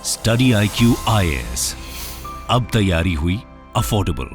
Study IQ IAS, अब तैयारी हुई अफोर्डेबल।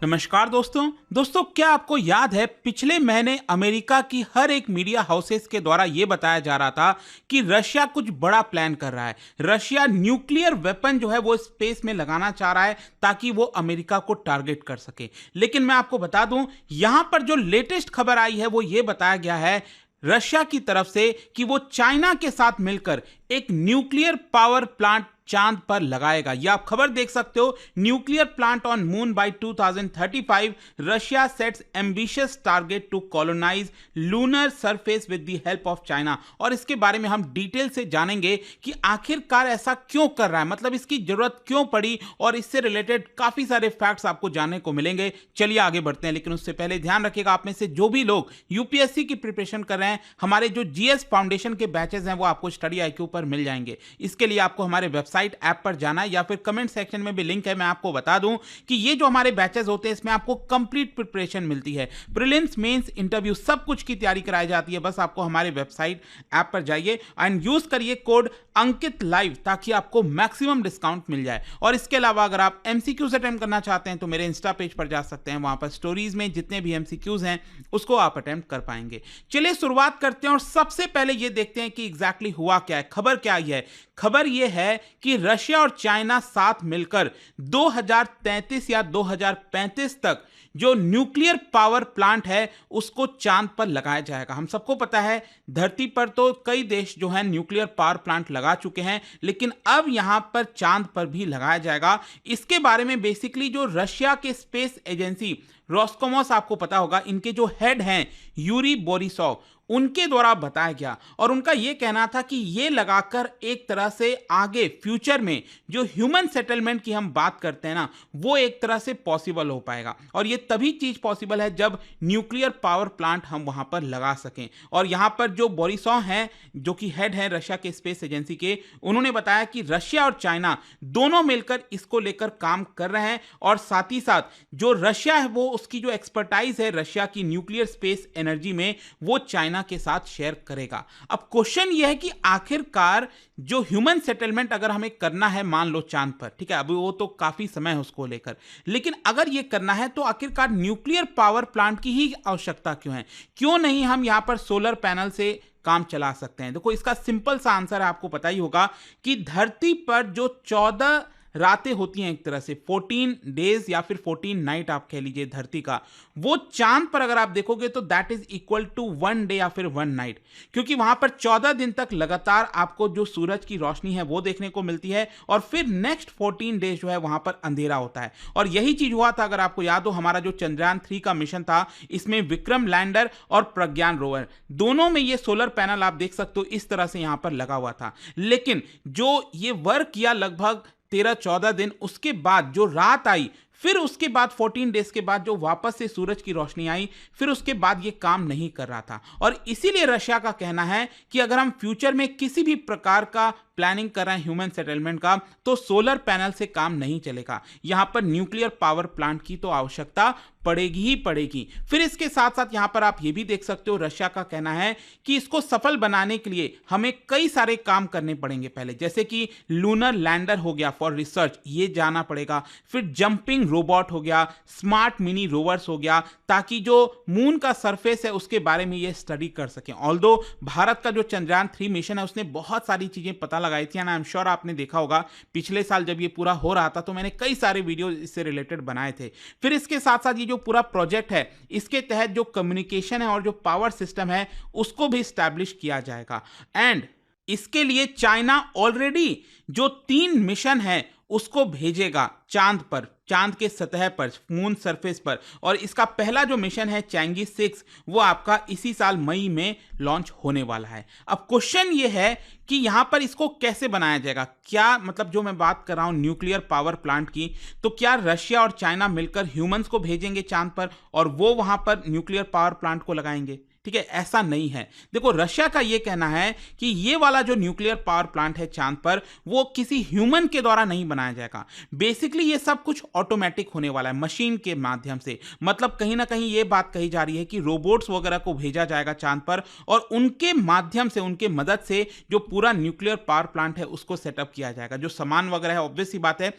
नमस्कार दोस्तों, क्या आपको याद है पिछले महीने अमेरिका की हर एक मीडिया हाउसेस के द्वारा यह बताया जा रहा था कि रशिया कुछ बड़ा प्लान कर रहा है। रशिया न्यूक्लियर वेपन जो है वो स्पेस में लगाना चाह रहा है ताकि वो अमेरिका को टारगेट कर सके। लेकिन मैं आपको बता दूं, यहां पर जो लेटेस्ट खबर आई है वो ये बताया गया है रशिया की तरफ से कि वो चाइना के साथ मिलकर एक न्यूक्लियर पावर प्लांट चांद पर लगाएगा। यह आप खबर देख सकते हो, nuclear plant on moon by 2035, Russia sets ambitious target to colonise lunar surface with the help of China. और इसके बारे में हम डिटेल से जानेंगे कि आखिरकार ऐसा क्यों कर रहा है, मतलब इसकी जरूरत क्यों पड़ी, और इससे रिलेटेड काफी सारे फैक्ट्स आपको जानने को मिलेंगे। चलिए आगे बढ़ते हैं, लेकिन उससे पहले ध्यान रखिएगा, आप में से जो भी लोग यूपीएससी की प्रिपरेशन कर रहे हैं, हमारे जो जीएस फाउंडेशन के बैचेस हैं वो आपको स्टडी IQ पर मिल जाएंगे। इसके लिए आपको हमारे वेबसाइट ऐप पर जाना है या फिर कमेंट सेक्शन में भी लिंक है। मैं आपको बता दूं कि ये जो हमारे बैचेस होते हैं इसमें आपको कंप्लीट प्रिपरेशन मिलती है, प्रीलिम्स, मेंस, इंटरव्यू सब कुछ की तैयारी कराई जाती है। बस आपको हमारे वेबसाइट ऐप पर जाइए एंड यूज करिए कोड अंकित लाइव ताकि आपको मैक्सिमम डिस्काउंट मिल जाए। और इसके अलावा अगर आप MCQs अटेम्प्ट करना चाहते हैं तो मेरे इंस्टा पेज पर जा सकते हैं, वहां पर स्टोरीज में जितने भी MCQs हैं उसको आप अटेम्प्ट कर पाएंगे। चलिए शुरुआत करते हैं और सबसे पहले ये देखते हैं कि एग्जैक्टली हुआ क्या है, खबर क्या आई है। खबर यह है कि रशिया और चाइना साथ मिलकर 2033 या 2035 तक जो न्यूक्लियर पावर प्लांट है उसको चांद पर लगाया जाएगा। हम सबको पता है धरती पर तो कई देश जो है न्यूक्लियर पावर प्लांट लगा चुके हैं, लेकिन अब यहां पर चांद पर भी लगाया जाएगा। इसके बारे में बेसिकली जो रशिया के स्पेस एजेंसी रोस्कोमोस, आपको पता होगा, इनके जो हेड हैं यूरी बोरिसोव, उनके द्वारा बताया गया। और उनका यह कहना था कि यह लगाकर एक तरह से आगे फ्यूचर में जो ह्यूमन सेटलमेंट की हम बात करते हैं ना, वो एक तरह से पॉसिबल हो पाएगा। और यह तभी चीज पॉसिबल है जब न्यूक्लियर पावर प्लांट हम वहां पर लगा सकें। और यहां पर जो बोरिसोव हैं, जो कि हेड हैं रशिया के स्पेस एजेंसी के, उन्होंने बताया कि रशिया और चाइना दोनों मिलकर इसको लेकर काम कर रहे हैं। और साथ ही साथ जो रशिया है वो उसकी जो एक्सपर्टाइज है रशिया की न्यूक्लियर स्पेस एनर्जी में, वो चाइना के साथ शेयर करेगा। अब क्वेश्चन यह है कि आखिरकार जो ह्यूमन सेटलमेंट अगर हमें करना है, मान लो चांद पर, ठीक है, अभी वो तो काफी समय है उसको लेकर, लेकिन अगर ये करना है तो आखिरकार न्यूक्लियर पावर प्लांट की ही आवश्यकता क्यों है? क्यों नहीं हम यहां पर सोलर पैनल से काम चला सकते हैं? देखो, इसका सिंपल सा आंसर है, आपको पता ही होगा कि धरती पर जो 14 रातें होती हैं, एक तरह से 14 डेज या फिर 14 नाइट आप कह लीजिए धरती का, वो चांद पर अगर आप देखोगे तो that is equal to 1 day या फिर 1 नाइट, क्योंकि वहां पर 14 दिन तक लगातार आपको जो सूरज की रोशनी है वो देखने को मिलती है और फिर नेक्स्ट 14 डेज जो है वहां पर अंधेरा होता है। और यही चीज हुआ था, अगर आपको याद हो, हमारा जो चंद्रयान 3 का मिशन था, इसमें विक्रम लैंडर और प्रज्ञान रोवर दोनों में ये सोलर पैनल आप देख सकते हो इस तरह से यहां पर लगा हुआ था। लेकिन जो ये वर्क किया लगभग 13-14 दिन, उसके बाद जो रात आई, फिर उसके बाद 14 डेज के बाद जो वापस से सूरज की रोशनी आई, फिर उसके बाद ये काम नहीं कर रहा था। और इसीलिए रशिया का कहना है कि अगर हम फ्यूचर में किसी भी प्रकार का प्लानिंग कर रहे हैं ह्यूमन सेटलमेंट का, तो सोलर पैनल से काम नहीं चलेगा। यहां पर न्यूक्लियर पावर प्लांट की तो आवश्यकता पड़ेगी ही पड़ेगी। फिर इसके साथ साथ यहां पर आप ये भी देख सकते हो, रशिया का कहना है कि इसको सफल बनाने के लिए हमें कई सारे काम करने पड़ेंगे पहले, जैसे कि लूनर लैंडर हो गया फॉर रिसर्च, ये जाना पड़ेगा। फिर जंपिंग रोबोट हो गया, स्मार्ट मिनी रोवर्स हो गया, ताकि जो मून का सरफेस है उसके बारे में ये स्टडी कर सकें। ऑल्दो भारत का जो चंद्रयान 3 मिशन है उसने बहुत सारी चीजें पता लगाई थी, आई एम श्योर आपने देखा होगा, पिछले साल जब ये पूरा हो रहा था तो मैंने कई सारे वीडियो इससे रिलेटेड बनाए थे। फिर इसके साथ साथ ये जो पूरा प्रोजेक्ट है, इसके तहत जो कम्युनिकेशन है और जो पावर सिस्टम है उसको भी स्टैब्लिश किया जाएगा। एंड इसके लिए चाइना ऑलरेडी जो 3 मिशन है उसको भेजेगा चांद पर, चांद के सतह पर, मून सरफेस पर। और इसका पहला जो मिशन है चैंगी 6, वो आपका इसी साल मई में लॉन्च होने वाला है। अब क्वेश्चन ये है कि यहां पर इसको कैसे बनाया जाएगा, क्या मतलब जो मैं बात कर रहा हूं न्यूक्लियर पावर प्लांट की, तो क्या रशिया और चाइना मिलकर ह्यूमंस को भेजेंगे चांद पर और वो वहां पर न्यूक्लियर पावर प्लांट को लगाएंगे? ठीक है, ऐसा नहीं है। देखो, रशिया का ये कहना है कि ये वाला जो न्यूक्लियर पावर प्लांट है चांद पर, वो किसी ह्यूमन के द्वारा नहीं बनाया जाएगा। बेसिकली ये सब कुछ ऑटोमेटिक होने वाला है, मशीन के माध्यम से। मतलब कहीं ना कहीं ये बात कही जा रही है कि रोबोट्स वगैरह को भेजा जाएगा चांद पर, और उनके माध्यम से, उनके मदद से जो पूरा न्यूक्लियर पावर प्लांट है उसको सेटअप किया जाएगा। जो सामान वगैरह है, ऑब्वियस सी बात है,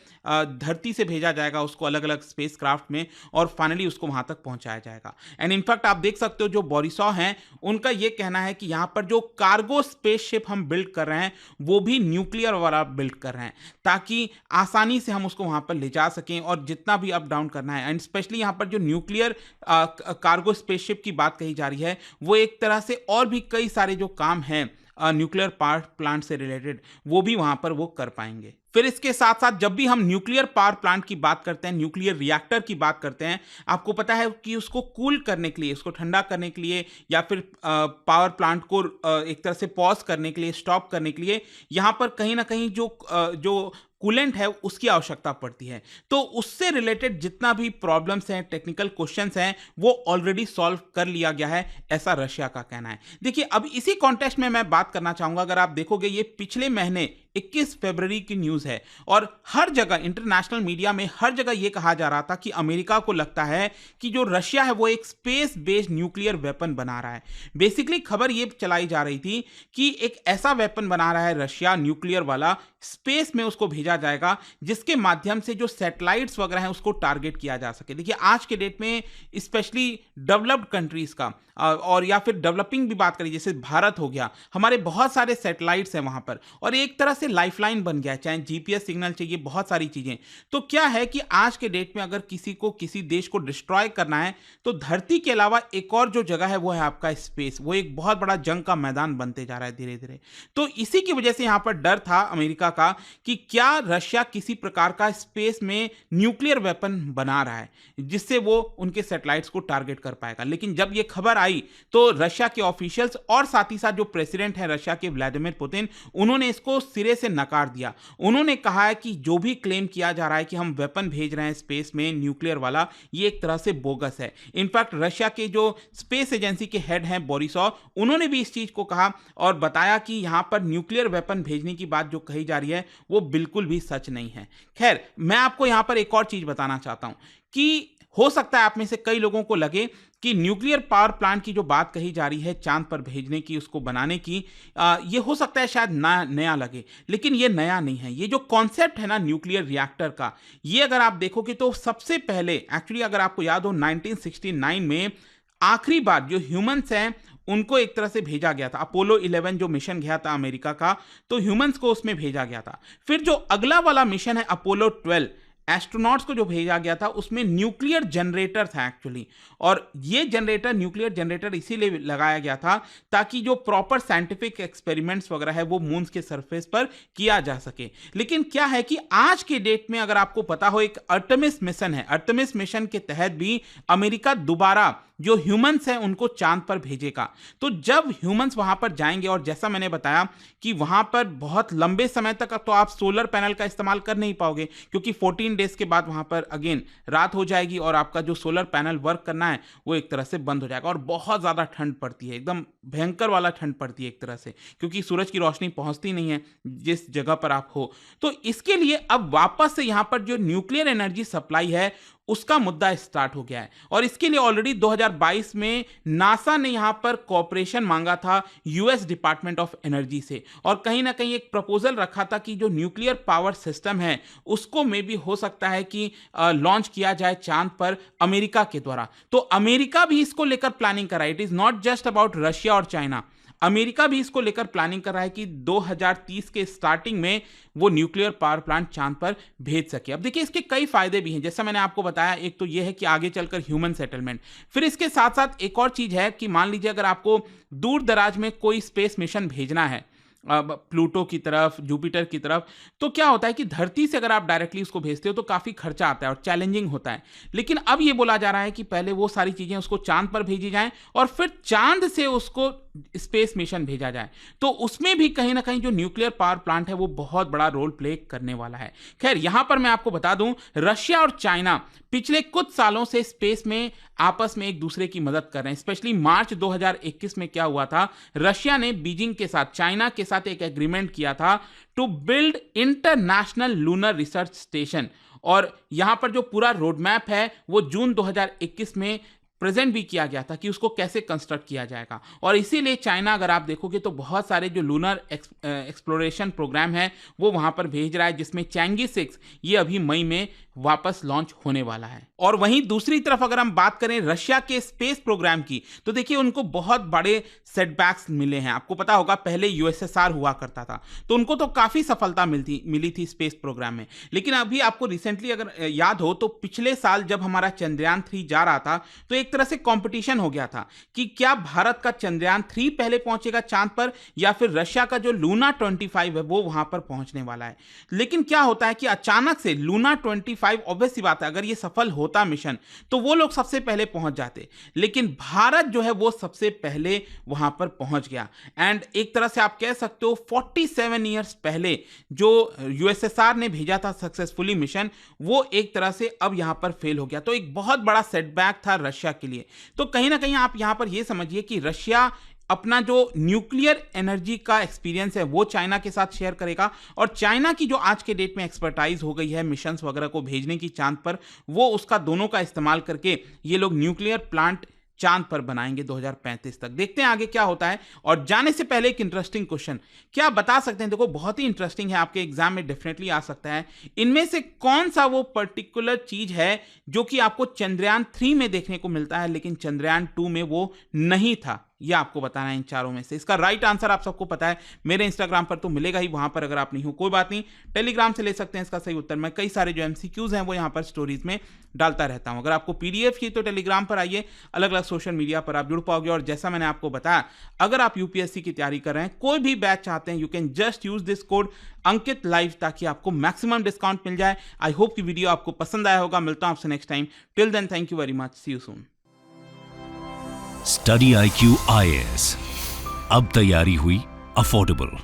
धरती से भेजा जाएगा उसको अलग अलग स्पेस क्राफ्ट में, और फाइनली उसको वहां तक पहुंचाया जाएगा। एंड इनफैक्ट आप देख सकते हो, जो बोरिसॉव हैं उनका ये कहना है कि यहां पर जो कार्गो स्पेसशिप हम बिल्ड कर रहे हैं वो भी न्यूक्लियर वाला बिल्ड कर रहे हैं, ताकि आसानी से हम उसको वहां पर ले जा सकें और जितना भी अप डाउन करना है। एंड स्पेशली यहां पर जो न्यूक्लियर कार्गो स्पेसशिप की बात कही जा रही है, वो एक तरह से और भी कई सारे जो काम हैं न्यूक्लियर पावर प्लांट से रिलेटेड, वो भी वहां पर वो कर पाएंगे। फिर इसके साथ साथ जब भी हम न्यूक्लियर पावर प्लांट की बात करते हैं, न्यूक्लियर रिएक्टर की बात करते हैं, आपको पता है कि उसको कूल करने के लिए, उसको ठंडा करने के लिए, या फिर पावर प्लांट को एक तरह से पॉज करने के लिए, स्टॉप करने के लिए, यहां पर कहीं ना कहीं जो कूलेंट है उसकी आवश्यकता पड़ती है। तो उससे रिलेटेड जितना भी प्रॉब्लम्स हैं, टेक्निकल क्वेश्चंस हैं, वो ऑलरेडी सॉल्व कर लिया गया है, ऐसा रशिया का कहना है। देखिए, अब इसी कॉन्टेक्स्ट में मैं बात करना चाहूंगा। अगर आप देखोगे, ये पिछले महीने 21 फरवरी की न्यूज़ है, और हर जगह इंटरनेशनल मीडिया में हर जगह यह कहा जा रहा था कि अमेरिका को लगता है कि जो रशिया है वो एक स्पेस बेस्ड न्यूक्लियर वेपन बना रहा है। बेसिकली खबर यह चलाई जा रही थी कि एक ऐसा वेपन बना रहा है रशिया, न्यूक्लियर वाला, स्पेस में उसको भेजा जाएगा, जिसके माध्यम से जो सैटेलाइट्स वगैरह हैं उसको टारगेट किया जा सके। देखिए, आज के डेट में स्पेशली डेवलप्ड कंट्रीज का, और या फिर डेवलपिंग भी बात करें, जैसे भारत हो गया, हमारे बहुत सारे सैटेलाइट्स हैं वहां पर, और एक तरह से लाइफलाइन बन गया है, चाहे जीपीएस सिग्नल चाहिए, बहुत सारी चीजें। तो क्या है कि आज के डेट में अगर किसी को, किसी देश को डिस्ट्रॉय करना है, तो धरती के अलावा एक और जो जगह है वो है आपका स्पेस। वो एक बहुत बड़ा जंग का मैदान बनते जा रहा है धीरे धीरे। तो इसी की वजह से यहां पर डर था अमेरिका का कि क्या रशिया किसी प्रकार का स्पेस में न्यूक्लियर वेपन बना रहा है, जिससे वो उनके सैटेलाइट्स को टारगेट कर पाएगा। लेकिन जब ये खबर आई तो रशिया के ऑफिशियल्स और साथ ही साथ जो प्रेसिडेंट है रशिया के व्लादिमीर पुतिन, उन्होंने इसको सिरे से नकार दिया। उन्होंने कहा है कि जो भी क्लेम किया जा रहा है कि हम वेपन भेज रहे हैं स्पेस में न्यूक्लियर वाला, ये एक तरह से बोगस है। इनफैक्ट रशिया के जो स्पेस एजेंसी के हेड हैं बोरिसॉव, उन्होंने भी इस चीज को कहा और बताया कि यहां पर न्यूक्लियर वेपन भेजने की बात जो कही जा रही है वो बिल्कुल भी सच नहीं है। खैर, मैं आपको यहां पर एक और चीज बताना चाहता हूं कि हो सकता है आप में से कई लोगों को लगे कि न्यूक्लियर पावर प्लांट की जो बात कही जा रही है चांद पर भेजने की, उसको बनाने की, ये हो सकता है शायद नया लगे, लेकिन ये नया नहीं है। ये जो कॉन्सेप्ट है ना न्यूक्लियर रिएक्टर का, ये अगर आप देखोगे तो सबसे पहले, एक्चुअली अगर आपको याद हो, 1969 में आखिरी बार जो ह्यूमंस हैं उनको एक तरह से भेजा गया था। अपोलो 11 जो मिशन गया था अमेरिका का, तो ह्यूमंस को उसमें भेजा गया था। फिर जो अगला वाला मिशन है अपोलो 12, एस्ट्रोनॉट्स को जो भेजा गया था, उसमें न्यूक्लियर जनरेटर था एक्चुअली। और ये जनरेटर, न्यूक्लियर जनरेटर इसीलिए लगाया गया था ताकि जो प्रॉपर साइंटिफिक एक्सपेरिमेंट्स वगैरह है वो मून के सरफेस पर किया जा सके। लेकिन क्या है कि आज के डेट में अगर आपको पता हो, एक अर्टेमिस मिशन है, अर्टेमिस मिशन के तहत भी अमेरिका दोबारा जो ह्यूमंस हैं उनको चांद पर भेजेगा। तो जब ह्यूमंस वहां पर जाएंगे, और जैसा मैंने बताया कि वहां पर बहुत लंबे समय तक तो आप सोलर पैनल का इस्तेमाल कर नहीं पाओगे, क्योंकि 14 डेज के बाद वहां पर अगेन रात हो जाएगी और आपका जो सोलर पैनल वर्क करना है वो एक तरह से बंद हो जाएगा। और बहुत ज्यादा ठंड पड़ती है, एकदम भयंकर वाला ठंड पड़ती है एक तरह से, क्योंकि सूरज की रोशनी पहुंचती नहीं है जिस जगह पर आप हो। तो इसके लिए अब वापस से यहां पर जो न्यूक्लियर एनर्जी सप्लाई है उसका मुद्दा स्टार्ट हो गया है। और इसके लिए ऑलरेडी 2022 में नासा ने यहां पर कोऑपरेशन मांगा था यूएस डिपार्टमेंट ऑफ एनर्जी से, और कहीं ना कहीं एक प्रपोजल रखा था कि जो न्यूक्लियर पावर सिस्टम है उसको मे भी हो सकता है कि लॉन्च किया जाए चांद पर अमेरिका के द्वारा। तो अमेरिका भी इसको लेकर प्लानिंग कर रहा है। It is not just about Russia और चाइना, अमेरिका भी इसको लेकर प्लानिंग कर रहा है कि 2030 के स्टार्टिंग में वो न्यूक्लियर पावर प्लांट चांद पर भेज सके। अब देखिए, इसके कई फायदे भी हैं, जैसा मैंने आपको बताया। एक तो ये है कि आगे चलकर ह्यूमन सेटलमेंट। फिर इसके साथ साथ एक और चीज है कि मान लीजिए अगर आपको दूर दराज में कोई स्पेस मिशन भेजना है, प्लूटो की तरफ, जुपिटर की तरफ, तो क्या होता है कि धरती से अगर आप डायरेक्टली उसको भेजते हो तो काफ़ी खर्चा आता है और चैलेंजिंग होता है। लेकिन अब ये बोला जा रहा है कि पहले वो सारी चीज़ें उसको चाँद पर भेजी जाएँ और फिर चाँद से उसको स्पेस मिशन भेजा जाए। तो उसमें भी कहीं न कहीं जो न्यूक्लियर पावर प्लांट है वो बहुत बड़ा रोल प्ले करने वाला है। ख़ैर यहाँ पर मैं आपको बता दूँ, रशिया और चाइना पिछले कुछ सालों से स्पेस में आपस में एक दूसरे की मदद कर रहे हैं। स्पेशली मार्च 2021 में क्या हुआ था, रशिया ने बीजिंग के साथ, चाइना के साथ एक एग्रीमेंट किया था to build international lunar research station, और यहाँ पर जो पूरा रोड मैप है वो जून 2021 में प्रेजेंट भी किया गया था कि उसको कैसे कंस्ट्रक्ट किया जाएगा। और इसीलिए चाइना अगर आप देखोगे तो बहुत सारे जो लूनर एक्सप्लोरेशन प्रोग्राम है वो वहां पर भेज रहा है, जिसमें चैंगी 6 ये अभी मई में वापस लॉन्च होने वाला है। और वहीं दूसरी तरफ अगर हम बात करें रशिया के स्पेस प्रोग्राम की, तो देखिए उनको बहुत बड़े सेटबैक्स मिले हैं। आपको पता होगा पहले यूएसएसआर हुआ करता था, तो उनको तो काफ़ी सफलता मिली थी स्पेस प्रोग्राम में। लेकिन अभी आपको रिसेंटली अगर याद हो तो पिछले साल जब हमारा चंद्रयान 3 जा रहा था तो एक तरह से कंपटीशन हो गया था कि क्या भारत का चंद्रयान 3 पहले पहुंचेगा चांद पर या फिर रशिया का जो लूना 25 है वो वहां पर पहुंचने वाला है। लेकिन क्या होता है कि अचानक से लूना 25, ऑब्वियस सी बात है अगर ये सफल होता मिशन तो वो लोग सबसे पहले पहुंच जाते, लेकिन भारत जो है वो सबसे पहले वहां पर पहुंच गया। एंड एक तरह से आप कह सकते हो 47 ईयर्स पहले जो यूएसएसआर ने भेजा था सक्सेसफुली मिशन, वो एक तरह से अब यहां पर फेल हो गया। तो एक बहुत बड़ा सेटबैक था रशिया के लिए। तो कहीं ना कहीं आप यहां पर यह समझिए कि रशिया अपना जो न्यूक्लियर एनर्जी का एक्सपीरियंस है वो चाइना के साथ शेयर करेगा, और चाइना की जो आज के डेट में एक्सपर्टाइज हो गई है मिशंस वगैरह को भेजने की चांद पर, वो उसका दोनों का इस्तेमाल करके ये लोग न्यूक्लियर प्लांट चांद पर बनाएंगे 2035 तक। देखते हैं आगे क्या होता है। और जाने से पहले एक इंटरेस्टिंग क्वेश्चन, क्या आप बता सकते हैं, देखो बहुत ही इंटरेस्टिंग है, आपके एग्जाम में डेफिनेटली आ सकता है, इनमें से कौन सा वो पर्टिकुलर चीज है जो कि आपको चंद्रयान 3 में देखने को मिलता है लेकिन चंद्रयान 2 में वो नहीं था? यह आपको बताना है इन चारों में से। इसका राइट आंसर आप सबको पता है, मेरे इंस्टाग्राम पर तो मिलेगा ही, वहां पर अगर आप नहीं हो कोई बात नहीं, टेलीग्राम से ले सकते हैं इसका सही उत्तर। मैं कई सारे जो एमसीक्यूज हैं वो यहां पर स्टोरीज में डालता रहता हूं। अगर आपको पीडीएफ चाहिए तो टेलीग्राम पर आइए, अलग अलग सोशल मीडिया पर आप जुड़ पाओगे। और जैसा मैंने आपको बताया, अगर आप यूपीएससी की तैयारी कर रहे हैं, कोई भी बैच चाहते हैं, you can just use this code Ankit live ताकि आपको मैक्सिमम डिस्काउंट मिल जाए। आई होप कि वीडियो आपको पसंद आया होगा। मिलता हूं आपसे next time. Till then thank you very much, see you soon. Study IQ IAS, अब तैयारी हुई अफोर्डेबल।